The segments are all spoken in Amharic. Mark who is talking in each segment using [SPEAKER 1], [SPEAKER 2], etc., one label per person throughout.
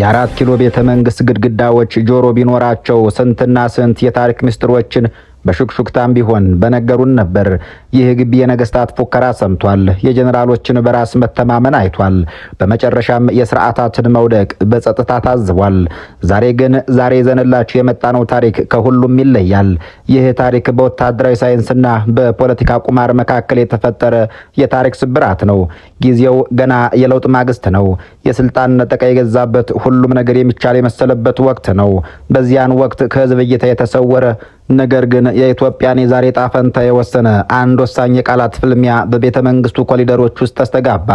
[SPEAKER 1] የአራት ኪሎ ቤተ መንግስት ግድግዳዎች ጆሮ ቢኖራቸው ስንትና ስንት የታሪክ ምስጢሮችን በሹክሹክታም ቢሆን በነገሩን ነበር። ይህ ግቢ የነገስታት ፉከራ ሰምቷል። የጀነራሎችን በራስ መተማመን አይቷል። በመጨረሻም የስርዓታትን መውደቅ በጸጥታ ታዝቧል። ዛሬ ይዘንላችሁ የመጣነው ታሪክ ከሁሉም ይለያል። ይህ ታሪክ በወታደራዊ ሳይንስና በፖለቲካ ቁማር መካከል የተፈጠረ የታሪክ ስብራት ነው። ጊዜው ገና የለውጥ ማግስት ነው። የስልጣን ነጠቃ የገዛበት ሁሉም ነገር የሚቻል የመሰለበት ወቅት ነው። በዚያን ወቅት ከህዝብ እይታ የተሰወረ ነገር ግን የኢትዮጵያን የዛሬ ጣፈንታ የወሰነ አንድ ወሳኝ የቃላት ፍልሚያ በቤተ መንግስቱ ኮሪደሮች ውስጥ ተስተጋባ።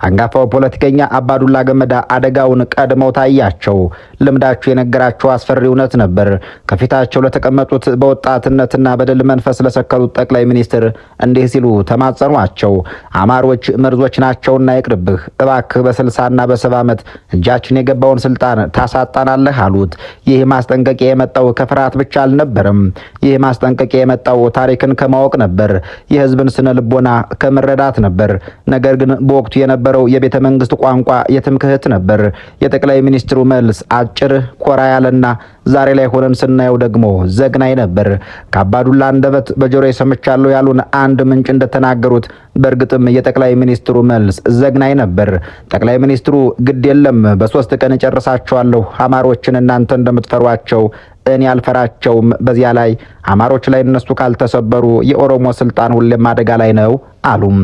[SPEAKER 1] አንጋፋው ፖለቲከኛ አባዱላ ገመዳ አደጋውን ቀድመው ታያቸው። ልምዳቸው የነገራቸው አስፈሪ እውነት ነበር። ከፊታቸው ለተቀመጡት በወጣትነትና በድል መንፈስ ለሰከሩት ጠቅላይ ሚኒስትር እንዲህ ሲሉ ተማጸኗቸው። አማሮች መርዞች ናቸውና ይቅርብህ፣ እባክህ በ60ና በ70 ዓመት እጃችን የገባውን ስልጣን ታሳጣናለህ አሉት። ይህ ማስጠንቀቂያ የመጣው ከፍርሃት ብቻ አልነበረም። ይህ ማስጠንቀቂያ የመጣው ታሪክን ከማወቅ ነበር፣ የህዝብን ስነ ልቦና ከመረዳት ነበር። ነገር ግን በወቅቱ የነበረው የቤተ መንግስት ቋንቋ የትምክህት ነበር። የጠቅላይ ሚኒስትሩ መልስ አጭር፣ ኮራ ያለና ዛሬ ላይ ሆነን ስናየው ደግሞ ዘግናኝ ነበር። ከአባዱላ አንደበት በጆሮዬ ሰምቻለሁ ያሉን አንድ ምንጭ እንደተናገሩት በእርግጥም የጠቅላይ ሚኒስትሩ መልስ ዘግናኝ ነበር። ጠቅላይ ሚኒስትሩ ግድ የለም በ3 ቀን እጨርሳቸዋለሁ፣ አማሮችን እናንተ እንደምትፈሯቸው እኔ አልፈራቸውም። በዚያ ላይ አማሮች ላይ እነሱ ካልተሰበሩ የኦሮሞ ስልጣን ሁሌም አደጋ ላይ ነው አሉም።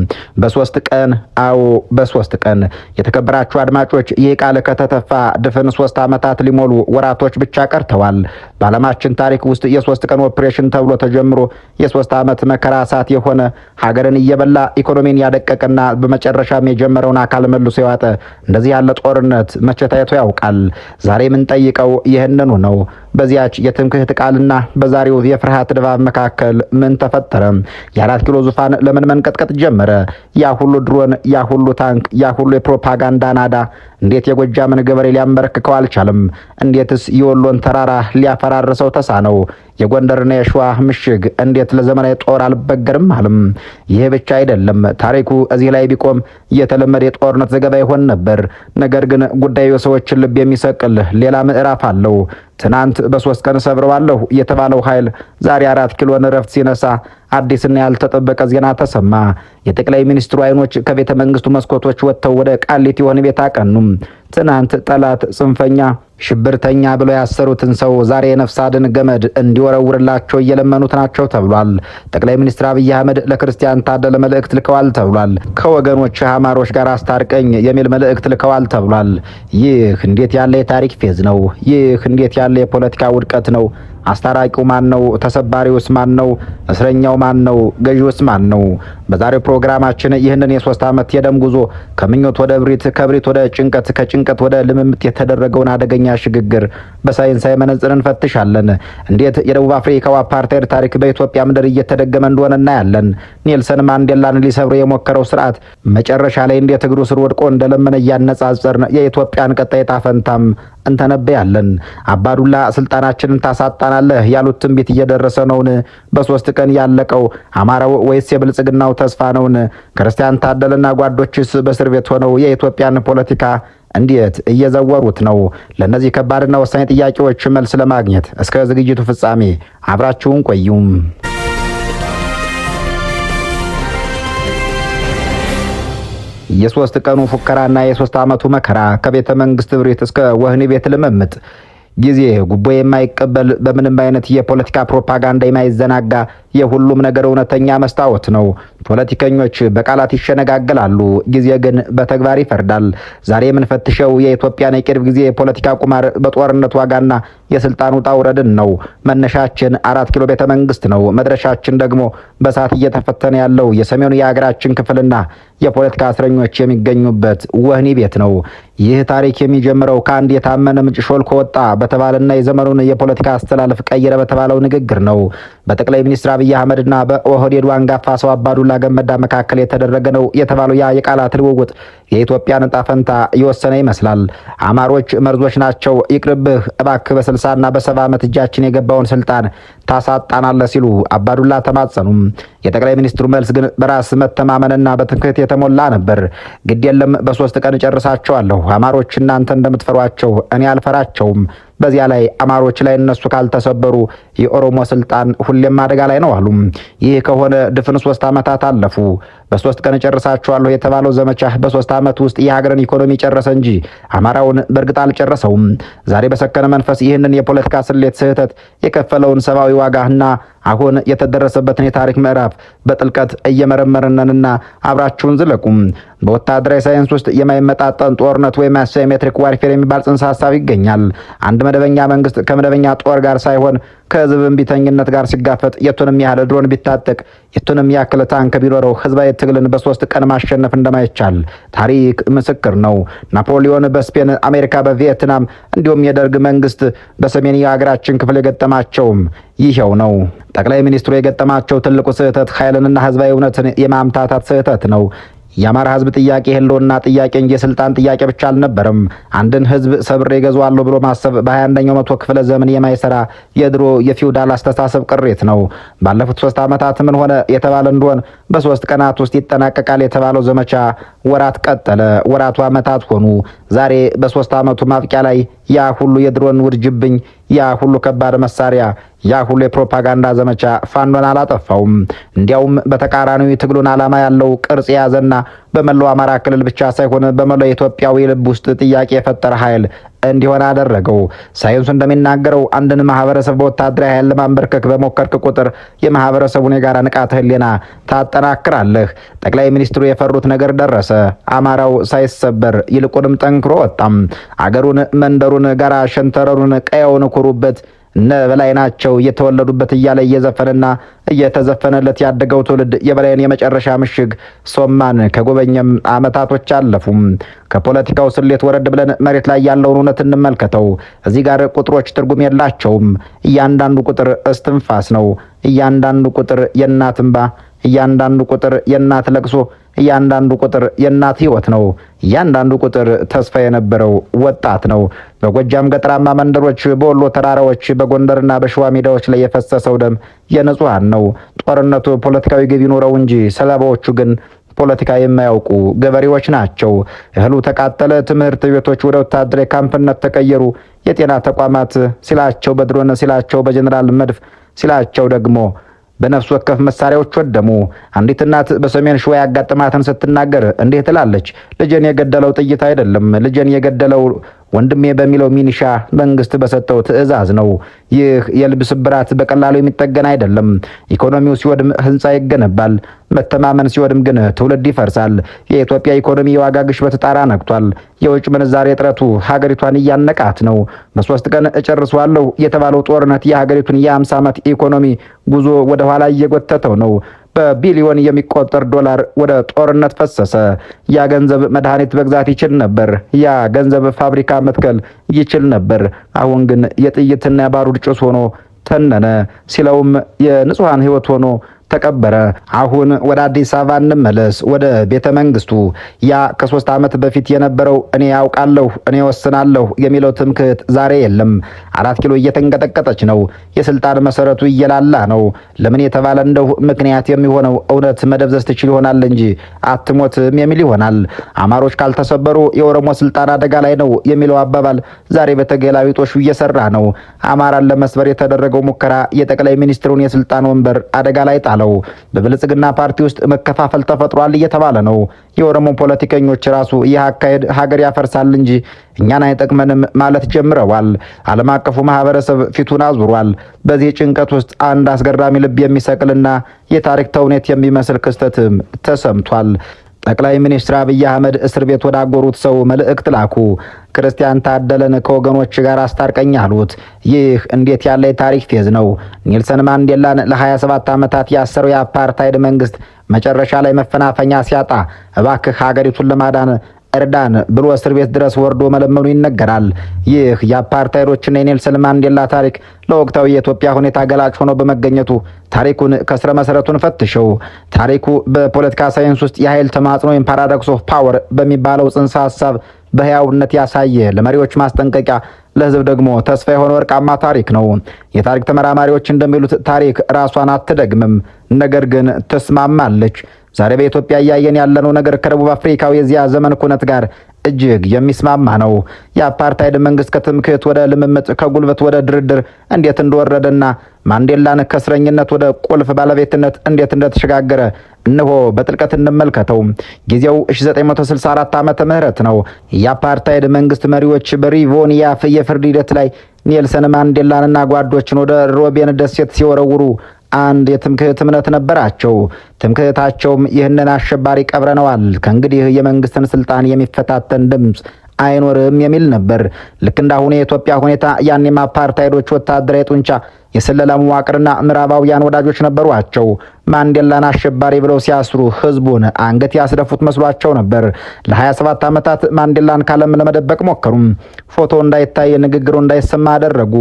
[SPEAKER 1] በ3 ቀን፣ አዎ በ3 ቀን። የተከበራችሁ አድማጮች፣ ይህ ቃል ከተተፋ ድፍን 3 ዓመታት ሊሞሉ ወራቶች ብቻ ቀርተዋል። በዓለማችን ታሪክ ውስጥ የ3 ቀን ኦፕሬሽን ተብሎ ተጀምሮ የ3 ዓመት መከራ እሳት የሆነ ሀገርን እየበላ ኢኮኖሚን ያደቀቀና በመጨረሻም የጀመረውን አካል መልሶ የዋጠ እንደዚህ ያለ ጦርነት መቼ ታይቶ ያውቃል? ዛሬ የምንጠይቀው ይህንኑ ነው። በዚያች የትምክህት ቃልና በዛሬው የፍርሃት ድባብ መካከል ምን ተፈጠረ? የ4 ኪሎ ዙፋን ለምን መንቀጥቀጥ ጀመረ? ያ ሁሉ ድሮን፣ ያ ሁሉ ታንክ፣ ያ ሁሉ የፕሮፓጋንዳ ናዳ እንዴት የጎጃምን ገበሬ ሊያንበረክከው አልቻለም? እንዴትስ የወሎን ተራራ ሊያፈራርሰው ተሳነው? የጎንደርና የሸዋ ምሽግ እንዴት ለዘመናዊ ጦር አልበገርም አለም? ይህ ብቻ አይደለም። ታሪኩ እዚህ ላይ ቢቆም የተለመደ የጦርነት ዘገባ ይሆን ነበር። ነገር ግን ጉዳዩ የሰዎችን ልብ የሚሰቅል ሌላ ምዕራፍ አለው። ትናንት በ3 ቀን ሰብረዋለሁ የተባለው ኃይል ዛሬ 4 ኪሎን ረፍት ሲነሳ አዲስና ያልተጠበቀ ዜና ተሰማ። የጠቅላይ ሚኒስትሩ አይኖች ከቤተ መንግስቱ መስኮቶች ወጥተው ወደ ቃሊቲ ወህኒ ቤት አቀኑም። ትናንት ጠላት፣ ጽንፈኛ፣ ሽብርተኛ ብለው ያሰሩትን ሰው ዛሬ የነፍስ አድን ገመድ እንዲወረውርላቸው እየለመኑት ናቸው ተብሏል። ጠቅላይ ሚኒስትር አብይ አህመድ ለክርስቲያን ታደለ መልእክት ልከዋል ተብሏል። ከወገኖች አማሮች ጋር አስታርቀኝ የሚል መልእክት ልከዋል ተብሏል። ይህ እንዴት ያለ የታሪክ ፌዝ ነው? ይህ እንዴት ያለ የፖለቲካ ውድቀት ነው? አስታራቂው ማን ነው? ተሰባሪውስ ማን ነው? እስረኛው ማን ነው? ገዢውስ ማን ነው? በዛሬው ፕሮግራማችን ይህንን የ3 ዓመት የደም ጉዞ ከምኞት ወደ እብሪት፣ ከእብሪት ወደ ጭንቀት፣ ከጭንቀት ወደ ልምምት የተደረገውን አደገኛ ሽግግር በሳይንሳዊ መነጽር እንፈትሻለን። እንዴት የደቡብ አፍሪካው አፓርታይድ ታሪክ በኢትዮጵያ ምድር እየተደገመ እንደሆነ እናያለን። ኔልሰን ማንዴላን ሊሰብር የሞከረው ስርዓት መጨረሻ ላይ እንዴት እግሩ ስር ወድቆ እንደለመነ እያነጻጸርን የኢትዮጵያን ቀጣይ ዕጣ ፈንታም እንተነበያለን። አባዱላ ስልጣናችንን ታሳጣናለህ ያሉት ትንቢት እየደረሰ ነውን? በ3 ቀን ያለቀው አማራው ወይስ የብልጽግናው ተስፋ ነውን? ክርስቲያን ታደለና ጓዶችስ በእስር ቤት ሆነው የኢትዮጵያን ፖለቲካ እንዴት እየዘወሩት ነው? ለእነዚህ ከባድና ወሳኝ ጥያቄዎች መልስ ለማግኘት እስከ ዝግጅቱ ፍጻሜ አብራችሁን ቆዩም። የ3 ቀኑ ፉከራና የ3 ዓመቱ መከራ ከቤተ መንግስት እብሪት እስከ ወህኒ ቤት ልምምጥ ጊዜ ጉቦ የማይቀበል በምንም አይነት የፖለቲካ ፕሮፓጋንዳ የማይዘናጋ የሁሉም ነገር እውነተኛ መስታወት ነው። ፖለቲከኞች በቃላት ይሸነጋገላሉ፣ ጊዜ ግን በተግባር ይፈርዳል። ዛሬ የምንፈትሸው የኢትዮጵያን የቅርብ ጊዜ የፖለቲካ ቁማር በጦርነት ዋጋና የስልጣን ውጣ ውረድን ነው። መነሻችን 4 ኪሎ ቤተ መንግስት ነው። መድረሻችን ደግሞ በሳት እየተፈተነ ያለው የሰሜኑ የሀገራችን ክፍልና የፖለቲካ እስረኞች የሚገኙበት ወህኒ ቤት ነው። ይህ ታሪክ የሚጀምረው ከአንድ የታመነ ምንጭ ሾልኮ ወጣ በተባለና የዘመኑን የፖለቲካ አስተላለፍ ቀየረ በተባለው ንግግር ነው። በጠቅላይ ሚኒስትር በአብይ አህመድና በኦህዴዱ አንጋፋ ሰው አባዱላ ገመዳ መካከል የተደረገ ነው የተባለው ያ የቃላት ልውውጥ የኢትዮጵያን ዕጣ ፈንታ የወሰነ ይመስላል። አማሮች መርዞች ናቸው፣ ይቅርብህ እባክህ በ60ና በ70 ዓመት እጃችን የገባውን ስልጣን ታሳጣናለህ ሲሉ አባዱላ ተማጸኑም። የጠቅላይ ሚኒስትሩ መልስ ግን በራስ መተማመንና በትምክህት የተሞላ ነበር። ግድ የለም በ3 ቀን ጨርሳቸዋለሁ። አማሮች እናንተ እንደምትፈሯቸው እኔ አልፈራቸውም። በዚያ ላይ አማሮች ላይ እነሱ ካልተሰበሩ የኦሮሞ ስልጣን ሁሌም አደጋ ላይ ነው አሉ። ይህ ከሆነ ድፍን 3 ዓመታት አለፉ። በ3 ቀን ጨርሳቸዋለሁ የተባለው ዘመቻ በ3 ዓመት ውስጥ የሀገርን ኢኮኖሚ ጨረሰ እንጂ አማራውን በእርግጥ አልጨረሰውም። ዛሬ በሰከነ መንፈስ ይህንን የፖለቲካ ስሌት ስህተት የከፈለውን ሰብአዊ ዋጋና አሁን የተደረሰበትን የታሪክ ምዕራፍ በጥልቀት እየመረመርነንና አብራችሁን ዝለቁም። በወታደራዊ ሳይንስ ውስጥ የማይመጣጠን ጦርነት ወይም አሲሜትሪክ ዋርፌር የሚባል ጽንሰ ሀሳብ ይገኛል። አንድ መደበኛ መንግስት ከመደበኛ ጦር ጋር ሳይሆን ከህዝብ እምቢተኝነት ጋር ሲጋፈጥ የቱንም ያህል ድሮን ቢታጠቅ የቱንም ያክል ታንክ ቢኖረው ህዝባዊ ትግልን በ3 ቀን ማሸነፍ እንደማይቻል ታሪክ ምስክር ነው። ናፖሊዮን በስፔን፣ አሜሪካ በቪየትናም እንዲሁም የደርግ መንግስት በሰሜን የሀገራችን ክፍል የገጠማቸውም ይሄው ነው። ጠቅላይ ሚኒስትሩ የገጠማቸው ትልቁ ስህተት ኃይልንና ህዝባዊ እውነትን የማምታታት ስህተት ነው። የአማራ ህዝብ ጥያቄ ህልውና ጥያቄ እንጂ የስልጣን ጥያቄ ብቻ አልነበረም። አንድን ህዝብ ሰብሬ እገዛዋለሁ ብሎ ማሰብ በ21ኛው መቶ ክፍለ ዘመን የማይሰራ የድሮ የፊውዳል አስተሳሰብ ቅሬት ነው። ባለፉት 3 ዓመታት ምን ሆነ የተባለ እንደሆን በ3 ቀናት ውስጥ ይጠናቀቃል የተባለው ዘመቻ ወራት ቀጠለ። ወራቱ ዓመታት ሆኑ። ዛሬ በ3 ዓመቱ ማብቂያ ላይ ያ ሁሉ የድሮን ውርጅብኝ፣ ያ ሁሉ ከባድ መሳሪያ፣ ያ ሁሉ የፕሮፓጋንዳ ዘመቻ ፋኖን አላጠፋውም። እንዲያውም በተቃራኒው ትግሉን ዓላማ ያለው ቅርጽ የያዘና በመላው አማራ ክልል ብቻ ሳይሆን በመላው ኢትዮጵያዊ ልብ ውስጥ ጥያቄ የፈጠረ ኃይል እንዲሆን አደረገው። ሳይንሱ እንደሚናገረው አንድን ማህበረሰብ በወታደራዊ ኃይል ለማንበርከክ በሞከርክ ቁጥር የማህበረሰቡን የጋራ ንቃተ ህሊና ታጠናክራለህ። ጠቅላይ ሚኒስትሩ የፈሩት ነገር ደረሰ። አማራው ሳይሰበር ይልቁንም ጠንክሮ ወጣም። አገሩን፣ መንደሩን፣ ጋራ ሸንተረሩን፣ ቀየውን ኩሩበት እነ በላይ ናቸው የተወለዱበት እያለ እየዘፈነና እየተዘፈነለት ያደገው ትውልድ የበላይን የመጨረሻ ምሽግ ሶማን ከጎበኘም ዓመታቶች አለፉም። ከፖለቲካው ስሌት ወረድ ብለን መሬት ላይ ያለውን እውነት እንመልከተው። እዚህ ጋር ቁጥሮች ትርጉም የላቸውም። እያንዳንዱ ቁጥር እስትንፋስ ነው። እያንዳንዱ ቁጥር የእናት እንባ፣ እያንዳንዱ ቁጥር የእናት ለቅሶ፣ እያንዳንዱ ቁጥር የእናት ህይወት ነው። እያንዳንዱ ቁጥር ተስፋ የነበረው ወጣት ነው። በጎጃም ገጠራማ መንደሮች፣ በወሎ ተራራዎች፣ በጎንደርና በሸዋ ሜዳዎች ላይ የፈሰሰው ደም የንጹሃን ነው። ጦርነቱ ፖለቲካዊ ግብ ይኖረው እንጂ ሰለባዎቹ ግን ፖለቲካ የማያውቁ ገበሬዎች ናቸው። እህሉ ተቃጠለ፣ ትምህርት ቤቶች ወደ ወታደራዊ ካምፕነት ተቀየሩ፣ የጤና ተቋማት ሲላቸው በድሮን ሲላቸው በጀኔራል መድፍ ሲላቸው ደግሞ በነፍስ ወከፍ መሳሪያዎች ወደሙ። አንዲት እናት በሰሜን ሸዋ ያጋጠማትን ስትናገር እንዲህ ትላለች። ልጄን የገደለው ጥይት አይደለም፣ ልጄን የገደለው ወንድሜ በሚለው ሚኒሻ መንግስት በሰጠው ትዕዛዝ ነው። ይህ የልብ ስብራት በቀላሉ የሚጠገን አይደለም። ኢኮኖሚው ሲወድም ህንፃ ይገነባል። መተማመን ሲወድም ግን ትውልድ ይፈርሳል። የኢትዮጵያ ኢኮኖሚ የዋጋ ግሽበት ጣራ ነክቷል። የውጭ ምንዛሬ እጥረቱ ሀገሪቷን እያነቃት ነው። በ3 ቀን እጨርሰዋለሁ የተባለው ጦርነት የሀገሪቱን የ50 ዓመት ኢኮኖሚ ጉዞ ወደ ኋላ እየጎተተው ነው። በቢሊዮን የሚቆጠር ዶላር ወደ ጦርነት ፈሰሰ። ያ ገንዘብ መድኃኒት መግዛት ይችል ነበር። ያ ገንዘብ ፋብሪካ መትከል ይችል ነበር። አሁን ግን የጥይትና የባሩድ ጭስ ሆኖ ተነነ። ሲለውም የንጹሃን ህይወት ሆኖ ተቀበረ። አሁን ወደ አዲስ አበባ እንመለስ፣ ወደ ቤተ መንግስቱ። ያ ከ3 ዓመት በፊት የነበረው እኔ ያውቃለሁ እኔ ወስናለሁ የሚለው ትምክህት ዛሬ የለም። 4 ኪሎ እየተንቀጠቀጠች ነው። የስልጣን መሰረቱ እየላላ ነው። ለምን የተባለ እንደው ምክንያት የሚሆነው እውነት መደብዘዝ ትችል ይሆናል እንጂ አትሞትም የሚል ይሆናል። አማሮች ካልተሰበሩ የኦሮሞ ስልጣን አደጋ ላይ ነው የሚለው አባባል ዛሬ በተገላቢጦሹ እየሰራ ነው። አማራን ለመስበር የተደረገው ሙከራ የጠቅላይ ሚኒስትሩን የስልጣን ወንበር አደጋ ላይ ጣለ። በብልጽግና ፓርቲ ውስጥ መከፋፈል ተፈጥሯል እየተባለ ነው። የኦሮሞ ፖለቲከኞች ራሱ ይህ አካሄድ ሀገር ያፈርሳል እንጂ እኛን አይጠቅመንም ማለት ጀምረዋል። ዓለም አቀፉ ማህበረሰብ ፊቱን አዙሯል። በዚህ ጭንቀት ውስጥ አንድ አስገራሚ ልብ የሚሰቅልና የታሪክ ተውኔት የሚመስል ክስተትም ተሰምቷል። ጠቅላይ ሚኒስትር አብይ አህመድ እስር ቤት ወዳጎሩት ሰው መልእክት ላኩ። ክርስቲያን ታደለን ከወገኖች ጋር አስታርቀኝ አሉት። ይህ እንዴት ያለ የታሪክ ፌዝ ነው! ኔልሰን ማንዴላን ለ27 ዓመታት ያሰረው የአፓርታይድ መንግስት መጨረሻ ላይ መፈናፈኛ ሲያጣ እባክህ ሀገሪቱን ለማዳን እርዳን ብሎ እስር ቤት ድረስ ወርዶ መለመኑ ይነገራል። ይህ የአፓርታይዶችና የኔልሰን ማንዴላ ታሪክ ለወቅታዊ የኢትዮጵያ ሁኔታ ገላጭ ሆኖ በመገኘቱ ታሪኩን ከስረ መሰረቱን ፈትሸው ታሪኩ በፖለቲካ ሳይንስ ውስጥ የኃይል ተማጽኖ ወይም ፓራዶክስ ኦፍ ፓወር በሚባለው ጽንሰ ሀሳብ በህያውነት ያሳየ ለመሪዎች ማስጠንቀቂያ ለህዝብ ደግሞ ተስፋ የሆነ ወርቃማ ታሪክ ነው። የታሪክ ተመራማሪዎች እንደሚሉት ታሪክ ራሷን አትደግምም፣ ነገር ግን ትስማማለች። ዛሬ በኢትዮጵያ እያየን ያለነው ነገር ከደቡብ አፍሪካው የዚያ ዘመን ኩነት ጋር እጅግ የሚስማማ ነው። የአፓርታይድ መንግስት ከትምክህት ወደ ልምምጥ፣ ከጉልበት ወደ ድርድር እንዴት እንደወረደና ማንዴላን ከእስረኝነት ወደ ቁልፍ ባለቤትነት እንዴት እንደተሸጋገረ እነሆ በጥልቀት እንመልከተው። ጊዜው 1964 ዓመተ ምህረት ነው። የአፓርታይድ መንግስት መሪዎች በሪቮኒያ የፍርድ ሂደት ላይ ኔልሰን ማንዴላንና ጓዶችን ወደ ሮቤን ደሴት ሲወረውሩ አንድ የትምክህት እምነት ነበራቸው። ትምክህታቸውም ይህንን አሸባሪ ቀብረነዋል፣ ከእንግዲህ የመንግስትን ስልጣን የሚፈታተን ድምፅ አይኖርም የሚል ነበር። ልክ እንዳሁኑ የኢትዮጵያ ሁኔታ ያኔም አፓርታይዶች ወታደራዊ ጡንቻ፣ የስለላ መዋቅርና ምዕራባውያን ወዳጆች ነበሯቸው። ማንዴላን አሸባሪ ብለው ሲያስሩ ህዝቡን አንገት ያስደፉት መስሏቸው ነበር። ለ27 ዓመታት ማንዴላን ካለም ለመደበቅ ሞከሩም። ፎቶ እንዳይታይ፣ ንግግሩ እንዳይሰማ አደረጉ።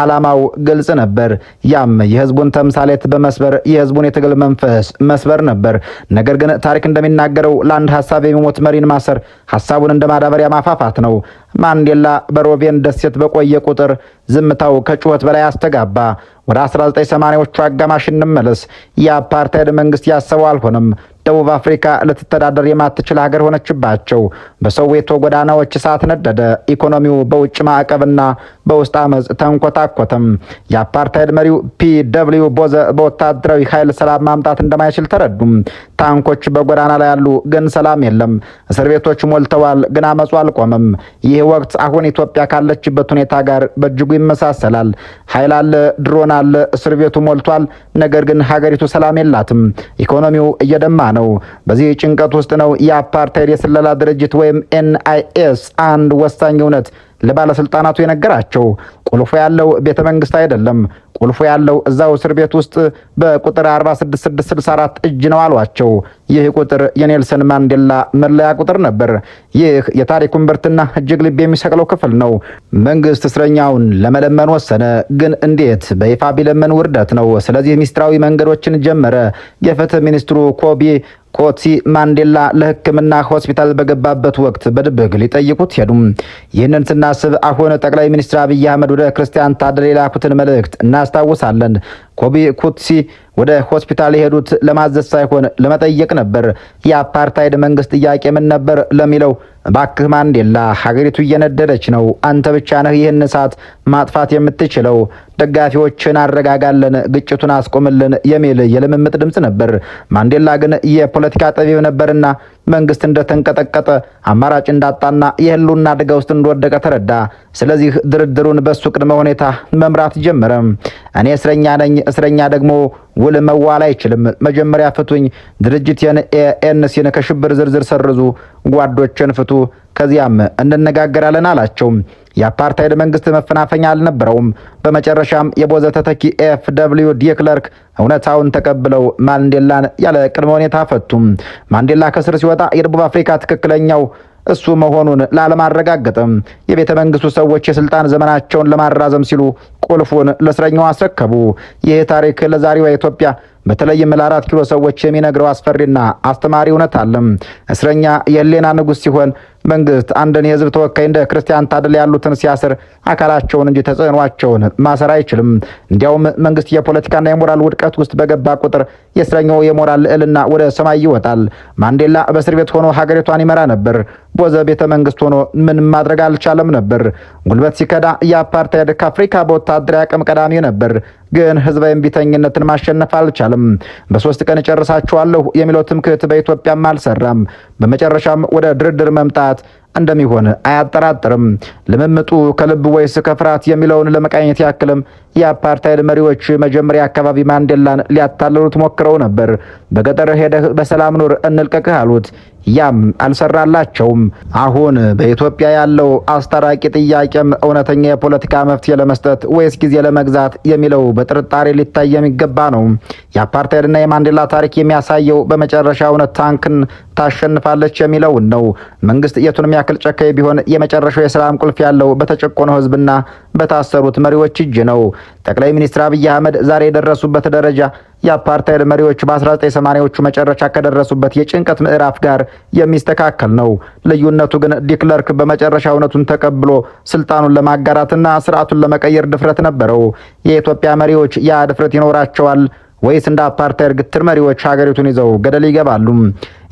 [SPEAKER 1] ዓላማው ግልጽ ነበር። ያም የህዝቡን ተምሳሌት በመስበር የህዝቡን የትግል መንፈስ መስበር ነበር። ነገር ግን ታሪክ እንደሚናገረው ለአንድ ሀሳብ የሚሞት መሪን ማሰር ሀሳቡን እንደ ማዳበሪያ ማፋፋት ነው። ማንዴላ በሮቤን ደሴት በቆየ ቁጥር ዝምታው ከጩኸት በላይ አስተጋባ። ወደ 1980ዎቹ አጋማሽ እንመለስ። የአፓርታይድ መንግስት ያሰበው አልሆነም። ደቡብ አፍሪካ ልትተዳደር የማትችል ሀገር ሆነችባቸው። በሶዌቶ ጎዳናዎች እሳት ነደደ። ኢኮኖሚው በውጭ ማዕቀብና በውስጥ አመፅ ተንኮታኮተም። የአፓርታይድ መሪው ፒ.ደብልዩ. ቦዘ በወታደራዊ ኃይል ሰላም ማምጣት እንደማይችል ተረዱም። ታንኮች በጎዳና ላይ ያሉ፣ ግን ሰላም የለም። እስር ቤቶች ሞልተዋል፣ ግን አመፁ አልቆመም። ይህ ወቅት አሁን ኢትዮጵያ ካለችበት ሁኔታ ጋር በእጅጉ ይመሳሰላል። ኃይል አለ፣ ድሮን አለ፣ እስር ቤቱ ሞልቷል። ነገር ግን ሀገሪቱ ሰላም የላትም። ኢኮኖሚው እየደማ ነው። በዚህ ጭንቀት ውስጥ ነው የአፓርታይድ የስለላ ድርጅት ወይም NIS አንድ ወሳኝ እውነት ለባለስልጣናቱ የነገራቸው። ቁልፉ ያለው ቤተ መንግስት አይደለም። ቁልፉ ያለው እዛው እስር ቤት ውስጥ በቁጥር 46664 እጅ ነው አሏቸው። ይህ ቁጥር የኔልሰን ማንዴላ መለያ ቁጥር ነበር። ይህ የታሪኩን ብርትና እጅግ ልብ የሚሰቅለው ክፍል ነው። መንግስት እስረኛውን ለመለመን ወሰነ። ግን እንዴት? በይፋ ቢለመን ውርደት ነው። ስለዚህ ሚስጥራዊ መንገዶችን ጀመረ። የፍትህ ሚኒስትሩ ኮቢ ኮቲ ማንዴላ ለሕክምና ሆስፒታል በገባበት ወቅት በድብቅ ሊጠይቁት ሄዱም። ይህንን ስናስብ አሁን ጠቅላይ ሚኒስትር አብይ አህመድ ወደ ክርስቲያን ታደለ የላኩትን መልእክት እናስታውሳለን። ኮቢ ኩትሲ ወደ ሆስፒታል የሄዱት ለማዘዝ ሳይሆን ለመጠየቅ ነበር። የአፓርታይድ መንግስት ጥያቄ ምን ነበር ለሚለው እባክህ ማንዴላ፣ ሀገሪቱ እየነደደች ነው። አንተ ብቻ ነህ ይህን እሳት ማጥፋት የምትችለው። ደጋፊዎችን አረጋጋለን፣ ግጭቱን አስቆምልን የሚል የልምምጥ ድምፅ ነበር። ማንዴላ ግን የፖለቲካ ጠቢብ ነበርና መንግስት እንደተንቀጠቀጠ፣ አማራጭ እንዳጣና የህልውና አደጋ ውስጥ እንደወደቀ ተረዳ። ስለዚህ ድርድሩን በሱ ቅድመ ሁኔታ መምራት ጀመረ። እኔ እስረኛ ነኝ፣ እስረኛ ደግሞ ውል መዋል አይችልም። መጀመሪያ ፍቱኝ፣ ድርጅቴን ኤኤንሲን ከሽብር ዝርዝር ሰርዙ፣ ጓዶችን ፍቱ፣ ከዚያም እንነጋገራለን አላቸው። የአፓርታይድ መንግስት መፈናፈኛ አልነበረውም። በመጨረሻም የቦዘ ተተኪ ኤፍ.ደብልዩ. ዲክለርክ እውነታውን ተቀብለው ማንዴላን ያለ ቅድመ ሁኔታ ፈቱም። ማንዴላ ከስር ሲወጣ የደቡብ አፍሪካ ትክክለኛው እሱ መሆኑን ለዓለም አረጋገጠም። የቤተ መንግስቱ ሰዎች የስልጣን ዘመናቸውን ለማራዘም ሲሉ ቁልፉን ለእስረኛው አስረከቡ። ይህ ታሪክ ለዛሬዋ ኢትዮጵያ በተለይም ለ4 ኪሎ ሰዎች የሚነግረው አስፈሪና አስተማሪ እውነት አለም። እስረኛ የህሊና ንጉሥ ሲሆን መንግስት አንድን የህዝብ ተወካይ እንደ ክርስቲያን ታደለ ያሉትን ሲያስር አካላቸውን እንጂ ተጽዕኗቸውን ማሰር አይችልም። እንዲያውም መንግስት የፖለቲካና የሞራል ውድቀት ውስጥ በገባ ቁጥር የእስረኛው የሞራል ልዕልና ወደ ሰማይ ይወጣል። ማንዴላ በእስር ቤት ሆኖ ሀገሪቷን ይመራ ነበር። ቦዘ ቤተ መንግስት ሆኖ ምን ማድረግ አልቻለም ነበር። ጉልበት ሲከዳ የአፓርታይድ ከአፍሪካ በወታደራዊ አቅም ቀዳሚ ነበር። ግን ህዝባዊ እምቢተኝነትን ማሸነፍ አልቻለም። በ3 ቀን እጨርሳቸዋለሁ የሚለው ትምክህት በኢትዮጵያም አልሰራም። በመጨረሻም ወደ ድርድር መምጣት እንደሚሆን አያጠራጥርም። ልምምጡ ከልብ ወይስ ከፍርሃት የሚለውን ለመቃኘት ያክልም የአፓርታይድ መሪዎች መጀመሪያ አካባቢ ማንዴላን ሊያታልሉት ሞክረው ነበር። በገጠር ሄደህ በሰላም ኑር እንልቀቅህ አሉት። ያም አልሰራላቸውም። አሁን በኢትዮጵያ ያለው አስታራቂ ጥያቄም እውነተኛ የፖለቲካ መፍትሄ ለመስጠት ወይስ ጊዜ ለመግዛት የሚለው በጥርጣሬ ሊታይ የሚገባ ነው። የአፓርታይድና የማንዴላ ታሪክ የሚያሳየው በመጨረሻ እውነት ታንክን ታሸንፋለች የሚለውን ነው። መንግስት የቱንም ያክል ጨካኝ ቢሆን የመጨረሻው የሰላም ቁልፍ ያለው በተጨቆነው ህዝብና በታሰሩት መሪዎች እጅ ነው። ጠቅላይ ሚኒስትር አብይ አህመድ ዛሬ የደረሱበት ደረጃ የአፓርታይድ መሪዎች በ1980ዎቹ መጨረሻ ከደረሱበት የጭንቀት ምዕራፍ ጋር የሚስተካከል ነው። ልዩነቱ ግን ዲክለርክ በመጨረሻ እውነቱን ተቀብሎ ስልጣኑን ለማጋራትና ስርዓቱን ለመቀየር ድፍረት ነበረው። የኢትዮጵያ መሪዎች ያ ድፍረት ይኖራቸዋል ወይስ እንደ አፓርታይድ ግትር መሪዎች ሀገሪቱን ይዘው ገደል ይገባሉ?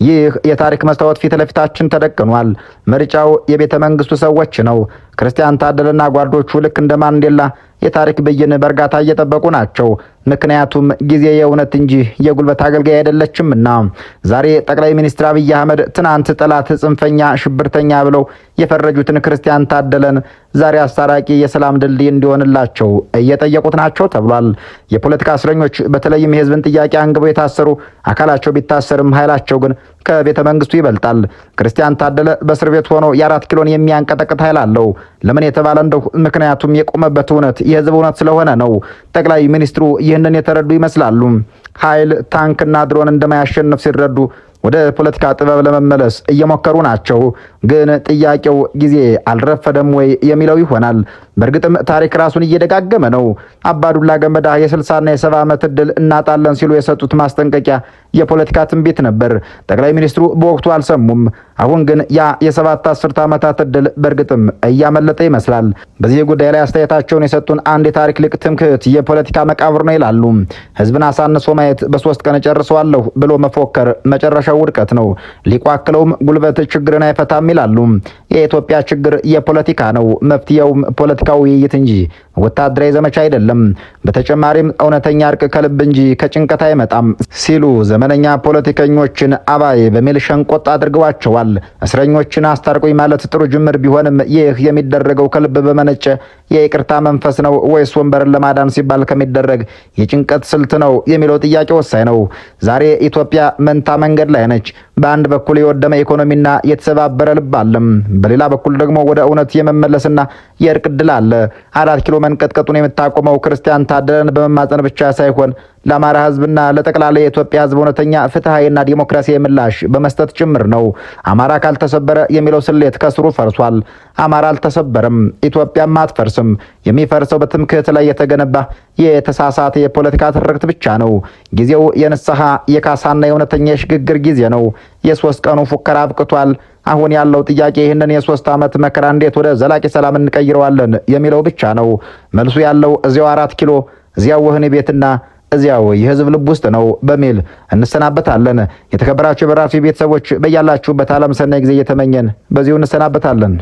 [SPEAKER 1] ይህ የታሪክ መስታወት ፊት ለፊታችን ተደቅኗል። ምርጫው የቤተ መንግስቱ ሰዎች ነው። ክርስቲያን ታደለና ጓዶቹ ልክ እንደ ማንዴላ የታሪክ ብይን በእርጋታ እየጠበቁ ናቸው። ምክንያቱም ጊዜ የእውነት እንጂ የጉልበት አገልጋይ አይደለችምና። ዛሬ ጠቅላይ ሚኒስትር አብይ አህመድ ትናንት ጠላት፣ ጽንፈኛ፣ ሽብርተኛ ብለው የፈረጁትን ክርስቲያን ታደለን ዛሬ አስታራቂ የሰላም ድልድይ እንዲሆንላቸው እየጠየቁት ናቸው ተብሏል። የፖለቲካ እስረኞች በተለይም የህዝብን ጥያቄ አንግበው የታሰሩ አካላቸው ቢታሰርም ኃይላቸው ግን ከቤተ መንግስቱ ይበልጣል። ክርስቲያን ታደለ በእስር ቤት ሆኖ የ4 ኪሎን የሚያንቀጠቅጥ ኃይል አለው። ለምን የተባለ እንደው ምክንያቱም የቆመበት እውነት የህዝብ እውነት ስለሆነ ነው። ጠቅላይ ሚኒስትሩ ይህንን የተረዱ ይመስላሉ። ኃይል ታንክና ድሮን እንደማያሸንፍ ሲረዱ ወደ ፖለቲካ ጥበብ ለመመለስ እየሞከሩ ናቸው። ግን ጥያቄው ጊዜ አልረፈደም ወይ የሚለው ይሆናል። በእርግጥም ታሪክ ራሱን እየደጋገመ ነው። አባዱላ ገመዳ የ60ና የ70 ዓመት ዕድል እናጣለን ሲሉ የሰጡት ማስጠንቀቂያ የፖለቲካ ትንቢት ነበር። ጠቅላይ ሚኒስትሩ በወቅቱ አልሰሙም። አሁን ግን ያ የ7 10 ዓመታት ዕድል በእርግጥም እያመለጠ ይመስላል። በዚህ ጉዳይ ላይ አስተያየታቸውን የሰጡን አንድ የታሪክ ሊቅ ትምክህት የፖለቲካ መቃብር ነው ይላሉ። ህዝብን አሳንሶ ማየት በ3 ቀን ጨርሰዋለሁ ብሎ መፎከር መጨረሻው ውድቀት ነው። ሊቁ አክለውም ጉልበት ችግርን አይፈታም ይላሉ። የኢትዮጵያ ችግር የፖለቲካ ነው፣ መፍትሄውም ፖለቲካዊ ውይይት እንጂ ወታደራዊ ዘመቻ አይደለም። በተጨማሪም እውነተኛ እርቅ ከልብ እንጂ ከጭንቀት አይመጣም ሲሉ ዘመነኛ ፖለቲከኞችን አባይ በሚል ሸንቆጥ አድርገዋቸዋል። እስረኞችን አስታርቁኝ ማለት ጥሩ ጅምር ቢሆንም ይህ የሚደረገው ከልብ በመነጨ የይቅርታ መንፈስ ነው ወይስ ወንበርን ለማዳን ሲባል ከሚደረግ የጭንቀት ስልት ነው የሚለው ጥያቄ ወሳኝ ነው። ዛሬ ኢትዮጵያ መንታ መንገድ ላይ ነች። በአንድ በኩል የወደመ ኢኮኖሚና የተሰባበረ ልብ አለ። በሌላ በኩል ደግሞ ወደ እውነት የመመለስና የእርቅ ዕድል አለ። 4 ኪሎ መንቀጥቀጡን የምታቆመው ክርስቲያን ታደለን በመማጸን ብቻ ሳይሆን ለአማራ ህዝብና ለጠቅላላ የኢትዮጵያ ህዝብ እውነተኛ ፍትሐዊና ዲሞክራሲያዊ ምላሽ በመስጠት ጭምር ነው። አማራ ካልተሰበረ የሚለው ስሌት ከስሩ ፈርሷል። አማራ አልተሰበረም፣ ኢትዮጵያም አትፈርስም። የሚፈርሰው በትምክህት ላይ የተገነባ የተሳሳተ የፖለቲካ ትርክት ብቻ ነው። ጊዜው የንስሐ የካሳና የእውነተኛ የሽግግር ጊዜ ነው። የ3 ቀኑ ፉከራ አብቅቷል። አሁን ያለው ጥያቄ ይህንን የ3 ዓመት መከራ እንዴት ወደ ዘላቂ ሰላም እንቀይረዋለን የሚለው ብቻ ነው። መልሱ ያለው እዚያው 4 ኪሎ፣ እዚያው ወህኒ ቤትና እዚያው የህዝብ ልብ ውስጥ ነው በሚል እንሰናበታለን። የተከበራችሁ የበራፊ ቤተሰቦች በያላችሁበት ዓለም ሰናይ ጊዜ እየተመኘን በዚሁ እንሰናበታለን።